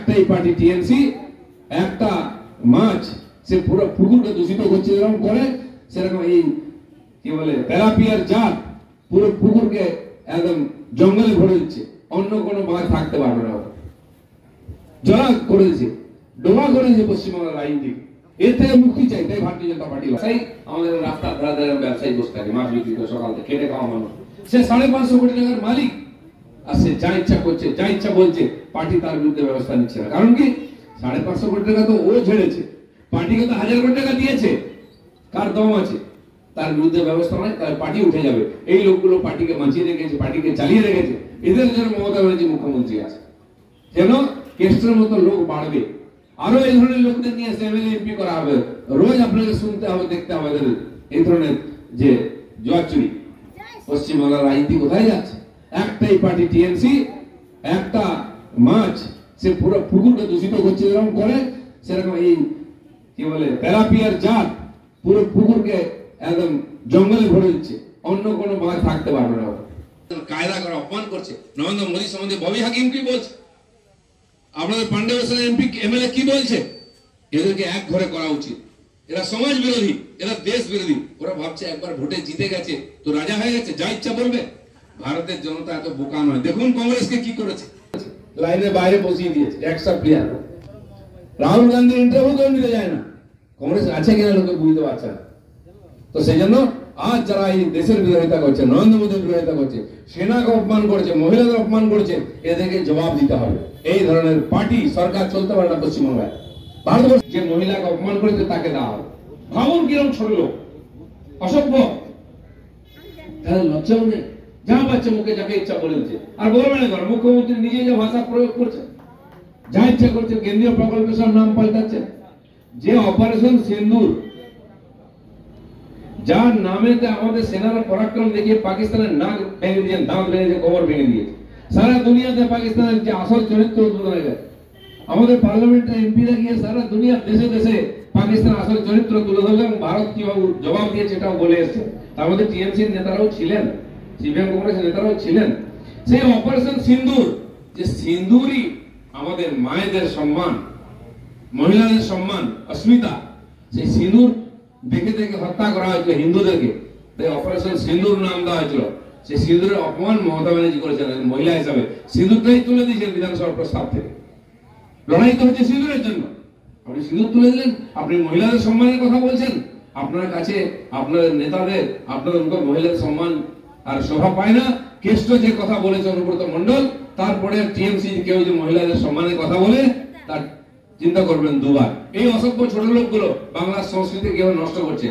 একটাই party TMC, একটা মাছ সে পুরো পুকুরকে দূষিত করছে, এরকম করে সেরকম এই কি বলে তেলাপিয়ার জাত পুরো পুকুরকে একদম জঙ্গলে ভরে দিচ্ছে, অন্য কোনো মাছ থাকতে পারবে না, জলা করে দিচ্ছে, ডোবা করে দিচ্ছে পশ্চিমবঙ্গের আইন থেকে। এর থেকে মুক্তি চাই, তাই ভারতীয় জনতা পার্টি আমাদের রাস্তার ধারে ধারে ব্যবসায়ী বসে থাকে, মাছ বিক্রি করে সকাল থেকে খেটে খাওয়া মানুষ, সে 550 কোটি টাকার মালিক, আর সে যা ইচ্ছা করছে, যা ইচ্ছা বলছে, পার্টি তার বিরুদ্ধে ব্যবস্থা নিচ্ছে না। কারণ কি 550 কোটি টাকা তো ও ঝেড়েছে, পার্টিকে তো 1000 কোটি টাকা দিয়েছে, কার দম আছে, তার বিরুদ্ধে ব্যবস্থা নয়, তার পার্টি উঠে যাবে। এই লোকগুলো পার্টিকে বাঁচিয়ে রেখেছে, পার্টিকে চালিয়ে রেখেছে, এদের জন্য মমতা ব্যানার্জি মুখ্যমন্ত্রী আছে, যেন কেস্টের মতো লোক বাড়বে, আরো এই ধরনের লোকদের নিয়ে এমএলএ এমপি করা হবে, রোজ আপনাকে শুনতে হবে, দেখতে হবে এই ধরনের যে জুয়াচুরি। পশ্চিমবাংলার রাজনীতি কোথায় যাচ্ছে? একটাই পার্টি টিএমসি, একটা মাছ সে পুরো পুকুরকে দূষিত করছে, এরকম করে সেরকম এই কি বলে তেলাপিয়ার জাত পুরো পুকুরকে একদম জঙ্গলে ভরে দিচ্ছে, অন্য কোনো মাছ থাকতে পারবে না। কায়দা করে অপমান করছে। নরেন্দ্র মোদী সম্বন্ধে ববি হাকিম কি বলছে, আপনাদের পান্ডে হোসেন এমপি এমএলএ কি বলছে? এদেরকে এক ঘরে করা উচিত। এরা সমাজ বিরোধী, এরা দেশ বিরোধী। ওরা ভাবছে একবার ভোটে জিতে গেছে তো রাজা হয়ে গেছে, যা ইচ্ছা বলবে। ভারতের জনতা এত বোকা নয়। দেখুন কংগ্রেসকে কি করেছে, লাইনের বাইরে বসিয়ে দিয়েছে, extra player. Rahul Gandhi interview কেউ নিতে যায় না, কংগ্রেস আছে কিনা লোকে বুঝতে পারছে না। তো সেই জন্য আজ যারা এই দেশের বিরোধিতা করছে, নরেন্দ্র মোদীর বিরোধিতা করছে, সেনাকে অপমান করছে, মহিলাদের অপমান করছে, এদেরকে জবাব দিতে হবে। এই ধরনের পার্টি সরকার চলতে পারে না পশ্চিমবঙ্গে। ভারতবর্ষ যে মহিলাকে অপমান করেছে তাকে দেওয়া হবে। ভাবুন কিরকম ছোট লোক, অসভ্য, তাহলে লজ্জাও নেই, যা পাচ্ছে মুখে যাকে ইচ্ছা বলে দিচ্ছে। আর বলবে না কেন, মুখ্যমন্ত্রী নিজে যে ভাষা প্রয়োগ করছে, যা ইচ্ছা করছে, কেন্দ্রীয় প্রকল্পের সব নাম পাল্টাচ্ছে। যে অপারেশন সিন্দুর, যার নামেতে আমাদের সেনারা পরাক্রম দেখিয়ে পাকিস্তানের নাক ভেঙে দিয়েছে, দাঁত ভেঙেছে, কোমর ভেঙে দিয়েছে, সারা দুনিয়াতে পাকিস্তানের যে আসল চরিত্র তুলে হয়ে গেছে। আমাদের পার্লামেন্টের এমপিরা গিয়ে সারা দুনিয়ার দেশে দেশে পাকিস্তান আসল চরিত্র তুলে ধরলে এবং ভারত কিভাবে জবাব দিয়েছে এটাও বলে এসছে। তার মধ্যে টিএমসির নেতারাও ছিলেন, সিপিএম কংগ্রেসের নেতারাও ছিলেন। সেই অপারেশন সিন্দুর, যে সিন্দুরই আমাদের মায়েদের সম্মান, মহিলাদের সম্মান, অস্মিতা, সেই সিন্দুর দেখে দেখে হত্যা করা হয়েছিল হিন্দুদেরকে, তাই অপারেশন সিন্দুর নাম দেওয়া হয়েছিল। সেই সিন্দুরের অপমান মমতা ব্যানার্জি করেছেন মহিলা হিসাবে, সিন্দুরটাই তুলে দিয়েছেন বিধানসভার প্রস্তাব থেকে। লড়াই তো হচ্ছে সিঁদুরের জন্য, আপনি সিঁদুর তুলে দিলেন, আপনি মহিলাদের সম্মানের কথা বলছেন। আপনার কাছে আপনাদের নেতাদের, আপনাদের মহিলাদের সম্মান আর শোভা পায় না। কেষ্ট যে কথা বলেছে অনুব্রত মন্ডল, তারপরে টিএমসি কেউ যে মহিলাদের সম্মানের কথা বলে, তার চিন্তা করবেন দুবার। এই অসভ্য ছোট লোকগুলো বাংলার সংস্কৃতি কেউ নষ্ট করছে।